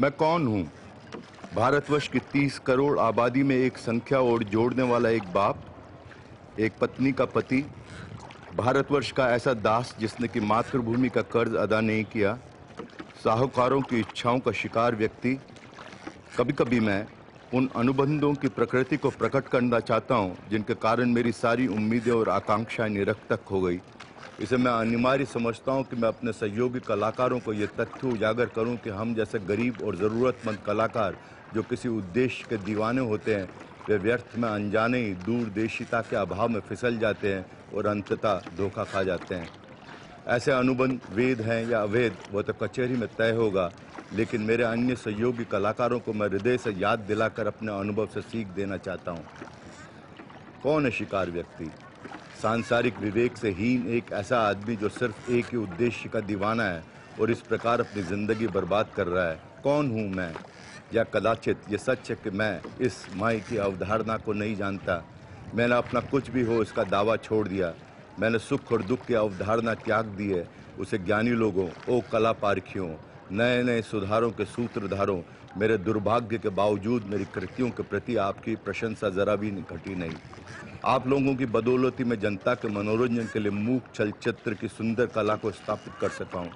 मैं कौन हूँ? भारतवर्ष की 30 करोड़ आबादी में एक संख्या और जोड़ने वाला एक बाप, एक पत्नी का पति, भारतवर्ष का ऐसा दास जिसने कि मातृभूमि का कर्ज अदा नहीं किया, साहूकारों की इच्छाओं का शिकार व्यक्ति। कभी कभी मैं उन अनुबंधों की प्रकृति को प्रकट करना चाहता हूँ जिनके कारण मेरी सारी उम्मीदें और आकांक्षाएं निरर्थक हो गई। इसे मैं अनिवार्य समझता हूँ कि मैं अपने सहयोगी कलाकारों को ये तथ्य उजागर करूँ कि हम जैसे गरीब और ज़रूरतमंद कलाकार जो किसी उद्देश्य के दीवाने होते हैं, वे व्यर्थ में अनजाने ही दूरदेशिता के अभाव में फिसल जाते हैं और अंततः धोखा खा जाते हैं। ऐसे अनुबंध वेद हैं या अवैध, वो तो कचहरी में तय होगा, लेकिन मेरे अन्य सहयोगी कलाकारों को मैं हृदय से याद दिलाकर अपने अनुभव से सीख देना चाहता हूँ। कौन है शिकार व्यक्ति? सांसारिक विवेक से हीन एक ऐसा आदमी जो सिर्फ एक ही उद्देश्य का दीवाना है और इस प्रकार अपनी जिंदगी बर्बाद कर रहा है। कौन हूँ मैं? या कदाचित ये सच है कि मैं इस मैं की अवधारणा को नहीं जानता। मैंने अपना कुछ भी हो इसका दावा छोड़ दिया। मैंने सुख और दुख की अवधारणा त्याग दी है। उसे ज्ञानी लोगों, ओ कला पारखियों, नए नए सुधारों के सूत्रधारों, मेरे दुर्भाग्य के बावजूद मेरी कृतियों के प्रति आपकी प्रशंसा जरा भी घटी नहीं। आप लोगों की बदौलती में जनता के मनोरंजन के लिए मूक चलचित्र की सुंदर कला को स्थापित कर सका हूँ।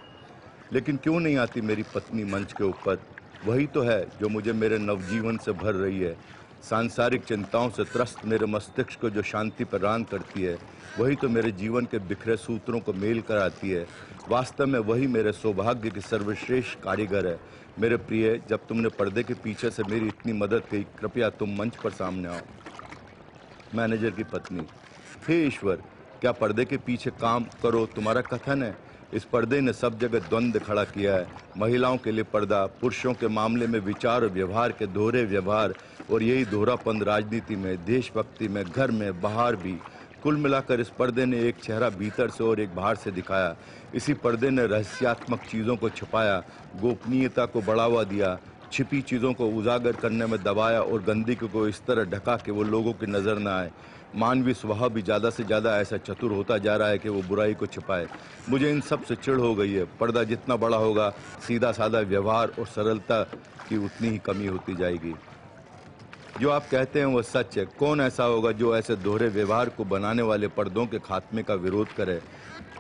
लेकिन क्यों नहीं आती मेरी पत्नी मंच के ऊपर? वही तो है जो मुझे मेरे नवजीवन से भर रही है। सांसारिक चिंताओं से त्रस्त मेरे मस्तिष्क को जो शांति प्रदान करती है, वही तो मेरे जीवन के बिखरे सूत्रों को मेल कराती है। वास्तव में वही मेरे सौभाग्य की सर्वश्रेष्ठ कारीगर है। मेरे प्रिय, जब तुमने पर्दे के पीछे से मेरी इतनी मदद की, कृपया तुम मंच पर सामने आओ। मैनेजर की पत्नी: हे ईश्वर, क्या पर्दे के पीछे काम करो तुम्हारा कथन है? इस पर्दे ने सब जगह द्वंद्व खड़ा किया है। महिलाओं के लिए पर्दा, पुरुषों के मामले में विचार और व्यवहार के दोहरे व्यवहार, और यही दोहरापन राजनीति में, देशभक्ति में, घर में, बाहर भी। कुल मिलाकर इस पर्दे ने एक चेहरा भीतर से और एक बाहर से दिखाया। इसी पर्दे ने रहस्यात्मक चीज़ों को छिपाया, गोपनीयता को बढ़ावा दिया, छिपी चीज़ों को उजागर करने में दबाया और गंदगी को इस तरह ढका कि वो लोगों की नज़र न आए। मानवीय स्वभाव भी ज़्यादा से ज़्यादा ऐसा चतुर होता जा रहा है कि वो बुराई को छिपाए। मुझे इन सब से चिढ़ हो गई है। पर्दा जितना बड़ा होगा, सीधा साधा व्यवहार और सरलता की उतनी ही कमी होती जाएगी। जो आप कहते हैं वो सच है। कौन ऐसा होगा जो ऐसे दोहरे व्यवहार को बनाने वाले पर्दों के खात्मे का विरोध करे?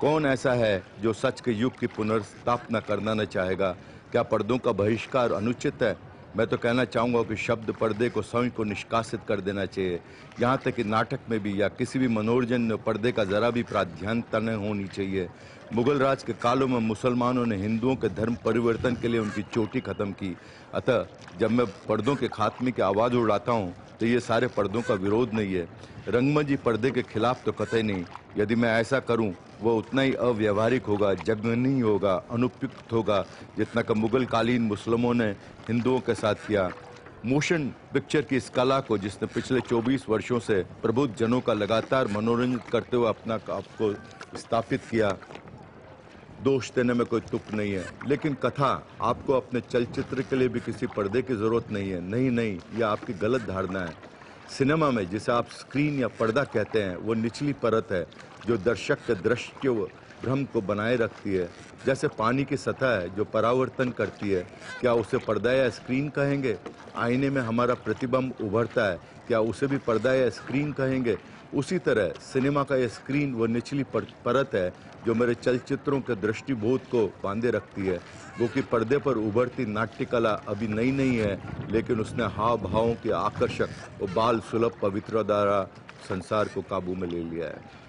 कौन ऐसा है जो सच के युग की पुनर्स्थापना करना न चाहेगा? क्या पर्दों का बहिष्कार अनुचित है? मैं तो कहना चाहूँगा कि शब्द पर्दे को स्वयं को निष्कासित कर देना चाहिए। यहाँ तक कि नाटक में भी या किसी भी मनोरंजन में पर्दे का ज़रा भी प्राधान्यता न होनी चाहिए। मुगल राज के कालों में मुसलमानों ने हिंदुओं के धर्म परिवर्तन के लिए उनकी चोटी खत्म की। अतः जब मैं पर्दों के खात्मे की आवाज़ उड़ाता हूँ तो ये सारे पर्दों का विरोध नहीं है। रंगमंच पर्दे के खिलाफ तो कतई नहीं। यदि मैं ऐसा करूं, वह उतना ही अव्यवहारिक होगा, जघन्य होगा, अनुपयुक्त होगा, जितना कि मुगल कालीन मुस्लिमों ने हिंदुओं के साथ किया। मोशन पिक्चर की इस कला को जिसने पिछले 24 वर्षों से प्रबुद्ध जनों का लगातार मनोरंजन करते हुए अपना आपको स्थापित किया, दोष देने में कोई तुक नहीं है। लेकिन कथा, आपको अपने चलचित्र के लिए भी किसी पर्दे की जरूरत नहीं है। नहीं, यह आपकी गलत धारणा है। सिनेमा में जिसे आप स्क्रीन या पर्दा कहते हैं, वो निचली परत है जो दर्शक के दृश्य भ्रम को बनाए रखती है। जैसे पानी की सतह है जो परावर्तन करती है, क्या उसे पर्दा या स्क्रीन कहेंगे? आईने में हमारा प्रतिबिंब उभरता है, क्या उसे भी पर्दा या स्क्रीन कहेंगे? उसी तरह सिनेमा का यह स्क्रीन वो निचली परत है जो मेरे चलचित्रों के दृष्टिबोध को बांधे रखती है। वो कि पर्दे पर उभरती नाट्य कला अभी नई नहीं है, लेकिन उसने हाव भावों के आकर्षक और बाल सुलभ पवित्रता द्वारा संसार को काबू में ले लिया है।